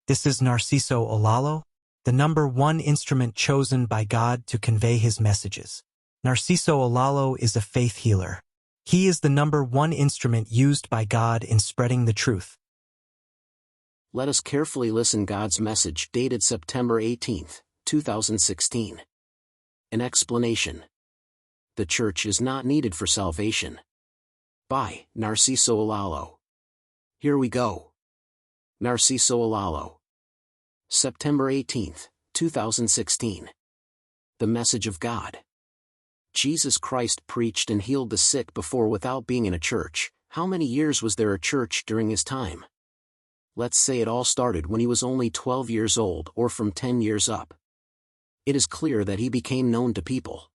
This is Narciso Olalo, the number one instrument chosen by God to convey his messages. Narciso Olalo is a faith healer. He is the number one instrument used by God in spreading the truth. Let us carefully listen God's message dated September 18, 2016. An explanation. The church is not needed for salvation. By Narciso Olalo. Here we go. Narciso Olalo. September 18, 2016. The message of God. Jesus Christ preached and healed the sick before without being in a church. How many years was there a church during his time? Let's say it all started when he was only 12 years old or from 10 years up. It is clear that he became known to people.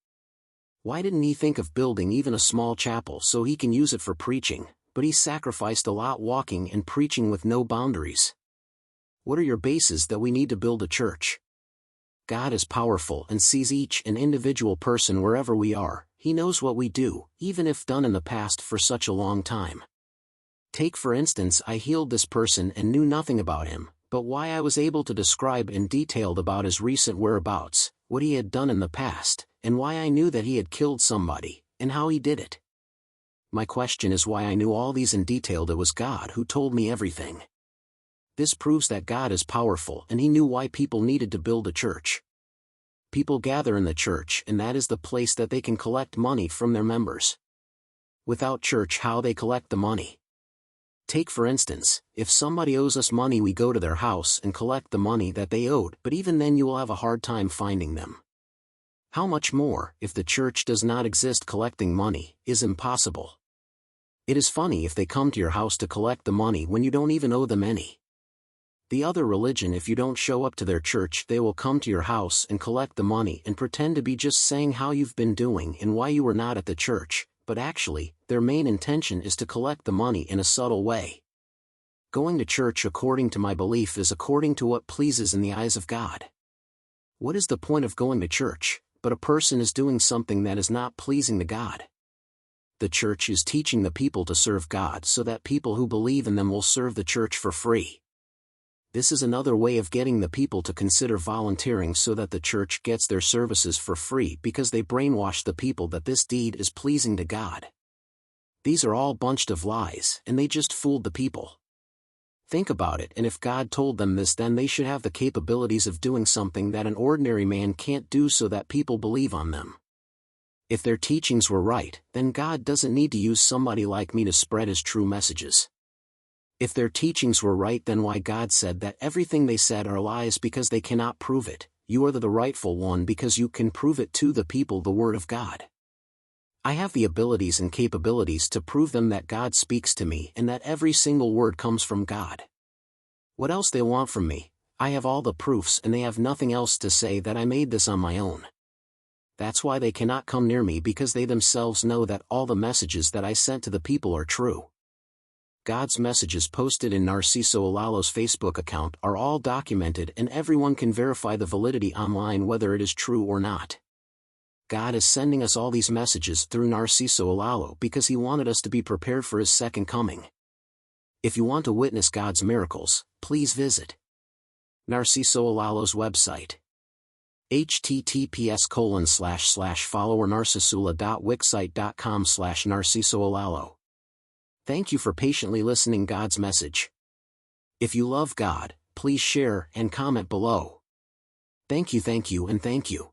Why didn't he think of building even a small chapel so he can use it for preaching, but he sacrificed a lot walking and preaching with no boundaries? What are your bases that we need to build a church? God is powerful and sees each and individual person wherever we are. He knows what we do, even if done in the past for such a long time. Take for instance, I healed this person and knew nothing about him, but why I was able to describe in detail about his recent whereabouts, what he had done in the past, and why I knew that he had killed somebody, and how he did it. My question is why I knew all these in detail. It was God who told me everything. This proves that God is powerful and he knew why people needed to build a church. People gather in the church and that is the place that they can collect money from their members. Without church, how they collect the money? Take for instance, if somebody owes us money, we go to their house and collect the money that they owed, but even then you will have a hard time finding them. How much more, if the church does not exist, collecting money is impossible. It is funny if they come to your house to collect the money when you don't even owe them any. The other religion, if you don't show up to their church, they will come to your house and collect the money and pretend to be just saying how you've been doing and why you were not at the church, but actually, their main intention is to collect the money in a subtle way. Going to church, according to my belief, is according to what pleases in the eyes of God. What is the point of going to church, but a person is doing something that is not pleasing to God? The church is teaching the people to serve God so that people who believe in them will serve the church for free. This is another way of getting the people to consider volunteering so that the church gets their services for free, because they brainwash the people that this deed is pleasing to God. These are all bunched of lies, and they just fooled the people. Think about it, and if God told them this, then they should have the capabilities of doing something that an ordinary man can't do so that people believe on them. If their teachings were right, then God doesn't need to use somebody like me to spread his true messages. If their teachings were right, then why God said that everything they said are lies because they cannot prove it? You are the rightful one because you can prove it to the people, the word of God. I have the abilities and capabilities to prove them that God speaks to me and that every single word comes from God. What else they want from me? I have all the proofs and they have nothing else to say that I made this on my own. That's why they cannot come near me, because they themselves know that all the messages that I sent to the people are true. God's messages posted in Narciso Olalo's Facebook account are all documented and everyone can verify the validity online whether it is true or not. God is sending us all these messages through Narciso Olalo because he wanted us to be prepared for his second coming. If you want to witness God's miracles, please visit Narciso Olalo's website. https://follower.narcisula.wixsite.com/narcisoolalo. Thank you for patiently listening God's message. If you love God, please share and comment below. Thank you and thank you.